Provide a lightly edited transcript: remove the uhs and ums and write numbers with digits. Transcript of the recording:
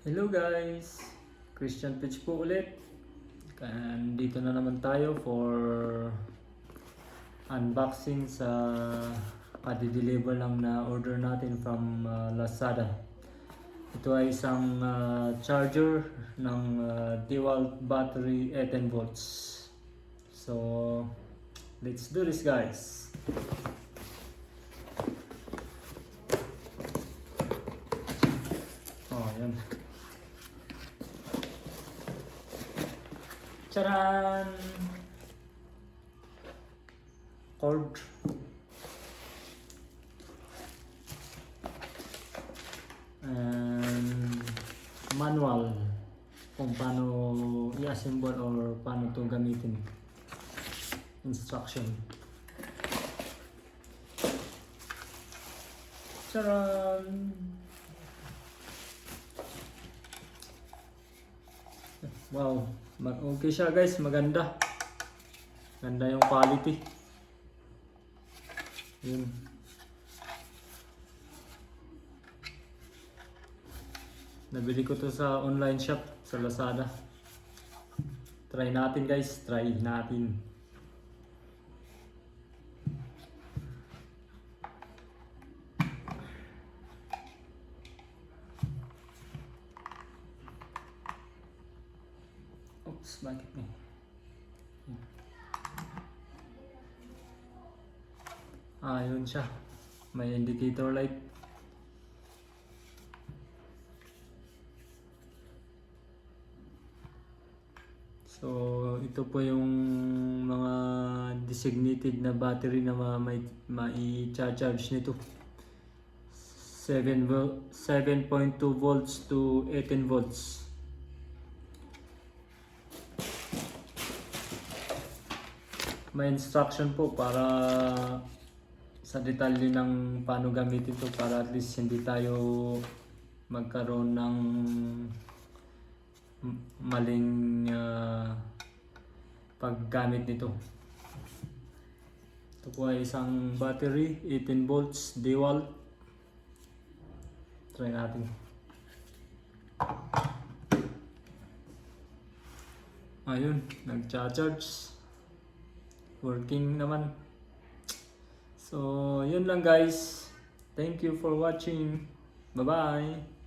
Hello guys! Christian Pitch po ulit. Dito na naman tayo for unboxing sa padi-deliver lang na order natin from Lazada. Ito ay isang charger ng DeWalt battery 18 volts. So, let's do this guys! Oh, yan. Charan! Cord. And manual kung paano i-assemble or paano ito gamitin. Instruction. Charan! Wow, okay siya guys, maganda. Ganda yung quality. Yun. Nabili ko to sa online shop sa Lazada. Try natin guys, try natin. Oops, bakit ni? Yun siya. May indicator light. So, ito po yung mga designated na battery na mai-charge nito. 7.2 volts to 18 volts. May instruction po para sa detalye ng paano gamitin ito para at least hindi tayo magkaroon ng maling paggamit nito. Ito po ay isang battery 18 volts DeWalt. Try natin. Ayun, nag-charge. Working naman. So, yun lang guys. Thank you for watching. Bye-bye.